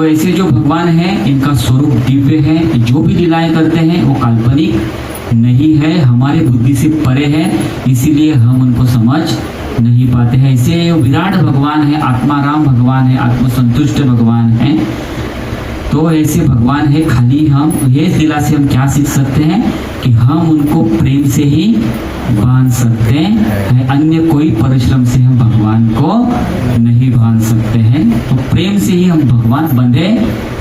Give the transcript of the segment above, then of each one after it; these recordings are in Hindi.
तो ऐसे जो भगवान है इनका स्वरूप दिव्य है, जो भी लीलाएं करते हैं वो काल्पनिक नहीं है, हमारे बुद्धि से परे है, इसीलिए हम उनको समझ नहीं पाते हैं। ऐसे विराट भगवान है, आत्माराम भगवान है, आत्मसंतुष्ट भगवान है। तो ऐसे भगवान है, खाली हम ये लीला से हम क्या सीख सकते हैं कि हम उनको प्रेम से ही बांध सकते हैं, अन्य कोई परिश्रम से हम भगवान को नहीं बांध सकते हैं। तो प्रेम से ही हम भगवान बंधे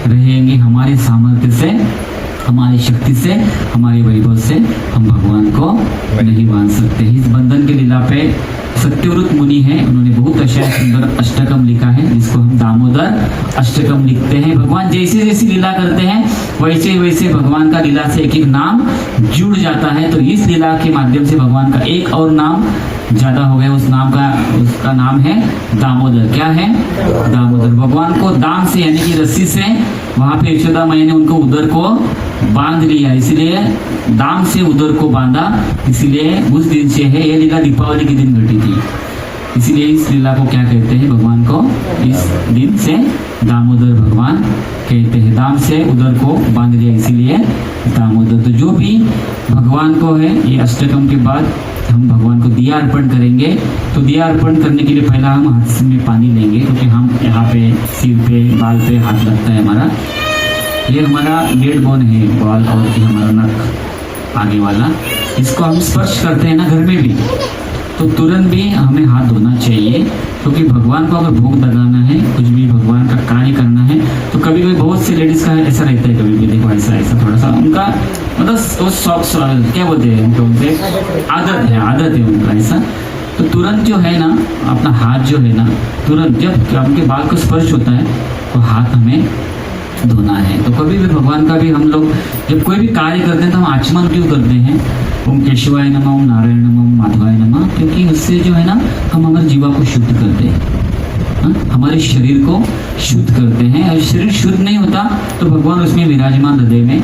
रहेंगे, हमारे सामर्थ्य से, हमारी शक्ति से, हमारे वैभव से हम भगवान को नहीं बांध सकते। इस बंधन की लीला पे सत्यव्रत मुनि है, उन्होंने बहुत अच्छा सुंदर अष्टकम लिखा है, जिसको हम दामोदर अष्टकम लिखते हैं। भगवान जैसे जैसी लीला करते हैं वैसे वैसे भगवान का लीला से एक एक नाम जुड़ जाता है। तो इस लीला के माध्यम से भगवान का एक और नाम ज्यादा हो गया, उसका नाम है दामोदर। क्या है? दामोदर। भगवान को दाम से यानी कि रस्सी से वहां पे यशोदा मैया ने उनको उदर को बांध लिया, इसलिए दाम से उदर को बांधा, इसलिए उस दिन से है। यह लीला दीपावली के दिन घटी थी, इसीलिए इस लीला को क्या कहते हैं? भगवान को इस दिन से दामोदर भगवान कहते हैं। दाम से उदर को बांध लिया, इसीलिए दामोदर। तो जो भी भगवान को है, ये अष्टकम के बाद हम भगवान को दिया अर्पण करेंगे। तो दिया अर्पण करने के लिए पहला हम हाथ में पानी लेंगे, क्योंकि हम यहाँ पे सिर पे बाल पे हाथ लगता है हमारा। ये हमारा लेड बोन है, बाल और ये हमारा नक आगे वाला, इसको हम स्पर्श करते हैं ना घर में भी, तो तुरंत भी हमें हाथ धोना चाहिए। क्योंकि भगवान को अगर भोग लगाना है, कुछ भी भगवान का कार्य करना है, तो कभी कभी बहुत सी लेडीज का ऐसा रहता है, कभी भी देखो ऐसा ऐसा थोड़ा सा उनका मतलब क्या बोलते हैं उनको, उनसे आदत है उनका ऐसा। तो तुरंत जो है ना, अपना हाथ जो है ना, तुरंत जब उनके बाल को स्पर्श होता है तो हाथ हमें धोना है। तो कभी भी भगवान का भी हम लोग जब कोई भी कार्य करते हैं तो हम आचमन क्यों करते हैं? ओम केशवाय नमः, ओम नारायण नमः, ओम माधवाय नमः, क्योंकि उससे जो है ना हम हमारे जीवा को शुद्ध करते हैं, हमारे शरीर को शुद्ध करते हैं। और शरीर शुद्ध नहीं होता तो भगवान उसमें विराजमान हृदय में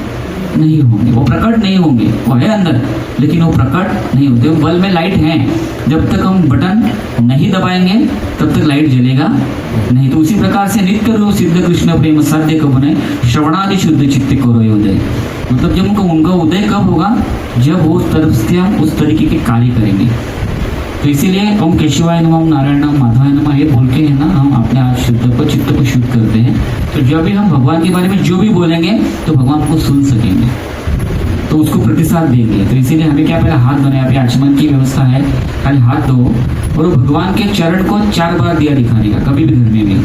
नहीं होंगे, वो प्रकट नहीं होंगे। वो है अंदर लेकिन वो प्रकट नहीं होते। वो बल्ब में लाइट है, जब तक हम बटन नहीं दबाएंगे तब तक लाइट जलेगा नहीं। तो उसी प्रकार से नित्य रूप सिद्ध कृष्ण प्रेम साध्य कब बने, श्रवणादि शुद्ध चित्त करो उदय। मतलब जब उनका उदय कब होगा? जब वो तरफ से हम उस तरीके के कार्य करेंगे। तो इसीलिए ओम केशवाय नमः, ओम नारायण नमः, माधवाय नमः ये बोल के है ना हम अपने आप शुद्ध को चित्त को शुद्ध करते हैं। तो जब भी हम भगवान के बारे में जो भी बोलेंगे तो भगवान को सुन सकेंगे, तो उसको प्रतिसाद देंगे। तो इसीलिए हमें क्या पहले हाथ धोने, अभी आचमन की व्यवस्था है, खाली हाथ धो और भगवान के चरण को 4 बार दिया दिखाने का, कभी भी घर में भी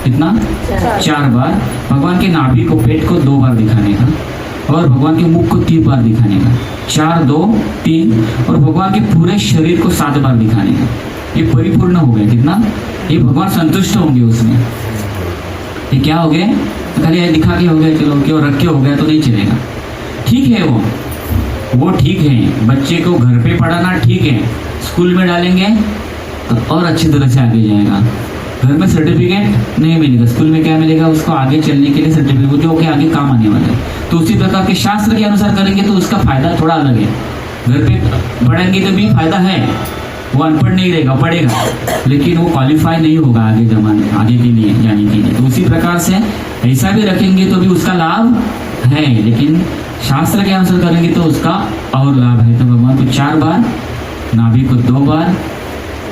कितना 4 बार। भगवान के नाभि को, पेट को 2 बार दिखाने का, और भगवान के मुख को 3 बार दिखाने का, 4 2 3, और भगवान के पूरे शरीर को 7 बार दिखाने का। ये परिपूर्ण हो गया कितना? ये भगवान संतुष्ट होंगे उसमें। ये क्या हो गए? खाली दिखा के हो गया, चलो क्यों रख के हो गया तो नहीं चलेगा। ठीक है, वो ठीक है, बच्चे को घर पे पढ़ाना ठीक है, स्कूल में डालेंगे तो और अच्छी तरह से आगे जाएगा। घर में सर्टिफिकेट नहीं मिलेगा, स्कूल में क्या मिलेगा? उसको आगे चलने के लिए सर्टिफिकेट, जो कि आगे काम आने वाला है। तो उसी प्रकार के शास्त्र के अनुसार करेंगे तो उसका फायदा थोड़ा अलग है। घर पे पढ़ेंगे तो भी फायदा है, वो अनपढ़ नहीं रहेगा, पढ़ेगा लेकिन वो क्वालिफाई नहीं होगा आगे के लिए जाने के लिए। तो उसी प्रकार से ऐसा भी रखेंगे तो भी उसका लाभ है, लेकिन शास्त्र के अनुसार करेंगे तो उसका और लाभ है। तो भगवान को 4 बार, नाभि को 2 बार,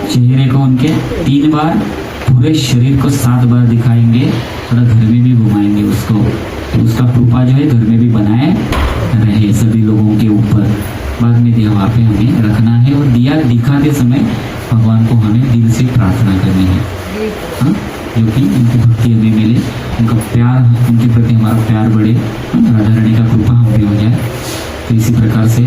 चेहरे को उनके 3 बार, पूरे शरीर को 7 बार दिखाएंगे, थोड़ा घर में भी घुमाएंगे उसको। तो उसका कृपा जो है घर में भी बनाए रहे सभी लोगों के ऊपर। बाद में दिया वहाँ पे हमें रखना है, और दिया दिखाते समय भगवान को हमें दिल से प्रार्थना करनी है, हाँ, जो कि उनकी भक्ति हमें मिले, उनका प्यार, उनके प्रति हमारा प्यार बढ़े, राधा रानी का कृपा हम पे हो जाए। तो इसी प्रकार से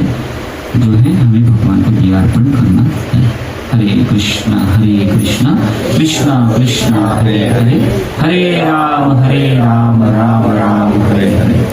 जो है हमें भगवान को दिया अर्पण करना है। हरे कृष्णा कृष्णा कृष्णा हरे हरे, हरे राम राम राम हरे हरे।